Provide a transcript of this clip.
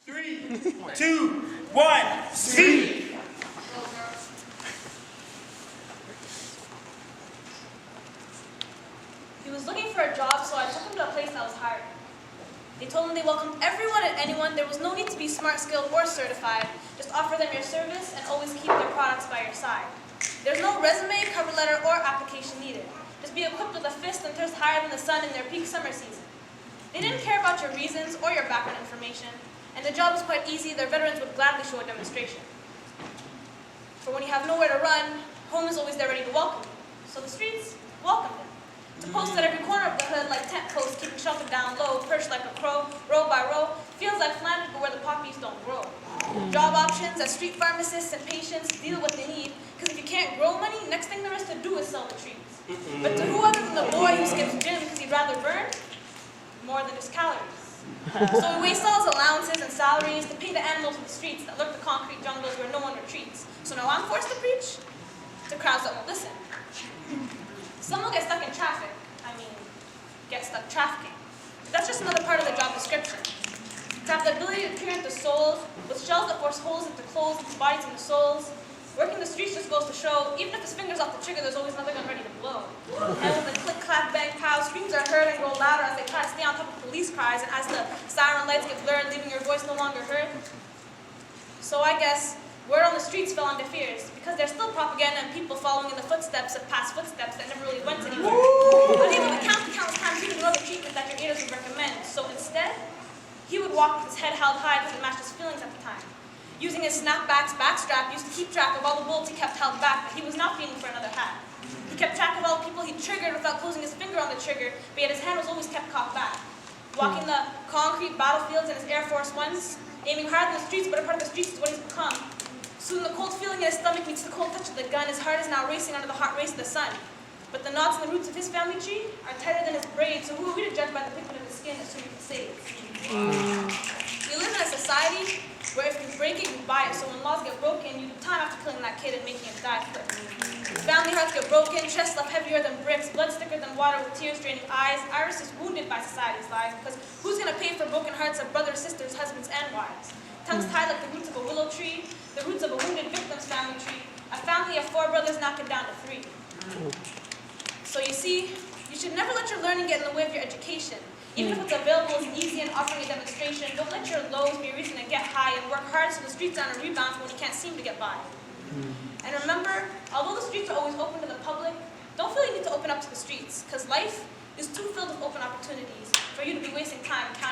3, 2, 1, speed! He was looking for a job, so I took him to a place that was hiring. They told him they welcomed everyone and anyone. There was no need to be smart, skilled, or certified. Just offer them your service and always keep their products by your side. There's no resume, cover letter, or application needed. Just be equipped with a fist and thirst higher than the sun in their peak summer season. They didn't care about your reasons or your background information, and the job was quite easy. Their veterans would gladly show a demonstration. For when you have nowhere to run, home is always there ready to welcome you. So the streets welcomed him. To post at every corner of the hood like tent posts, keeping shelter down low, perched like a crow, row by row, feels like Flanders but where the poppies don't grow. Job options as street pharmacists and patients deal what they need, because if you can't grow money, next thing there is to do is sell the trees. But to who other than the boy who skips gym because he'd rather burn more than just calories. So he wastes all his allowances and salaries to pay the animals of the streets that lurk the concrete jungles where no one retreats. So now I'm forced to preach to crowds that won't listen. Some will get stuck in traffic. Get stuck trafficking. But that's just another part of the job description. To have the ability to peer into souls, with shells that force holes into clothes, into bodies, into souls. Working the streets just goes to show, even if his finger's off the trigger, there's always another gun ready to blow. And when the click, clap, bang, pow, screams are heard and grow louder as they try to stay on top of police cries, and as the siren lights get blurred, leaving your voice no longer heard. So I guess word on the streets fell on deaf ears, because there's still propaganda and people following in the footsteps of past footsteps that never really went anywhere. Unable to count the countless times he would know the treatment that your ears would recommend. So instead, he would walk with his head held high because it matched his feelings at the time. Using his snapback's backstrap, used to keep track of all the bullets he kept held back, but he was not feeling for another hat. He kept track of all the people he triggered without closing his finger on the trigger, but yet his hand was always kept cocked back. Walking the concrete battlefields in his Air Force Ones, aiming hard in the streets, but a part of the streets is what he's become. Soon the cold feeling in his stomach meets the cold touch of the gun. His heart is now racing under the hot race of the sun. But the knots in the roots of his family tree are tighter than his braids, so who are we to judge by the pigment of his skin as soon as he can save? We live in a society where if you break it, you buy it. So when laws get broken, you do time after killing that kid and making him die quick. Family hearts get broken, chests left heavier than bricks, blood thicker than water with tears draining eyes. Iris is wounded by society's lies, because who's going to pay for broken hearts of brothers, sisters, husbands, and wives? Tongues tied like the roots of a willow tree, the roots of a wounded victim's family tree, a family of 4 brothers knocking down to 3. So you see, you should never let your learning get in the way of your education. Even if what's available is easy and offering a demonstration, don't let your lows be a reason to get high and work hard so the streets aren't a rebound for when you can't seem to get by. And remember, although the streets are always open to the public, don't feel you need to open up to the streets, because life is too filled with open opportunities for you to be wasting time counting.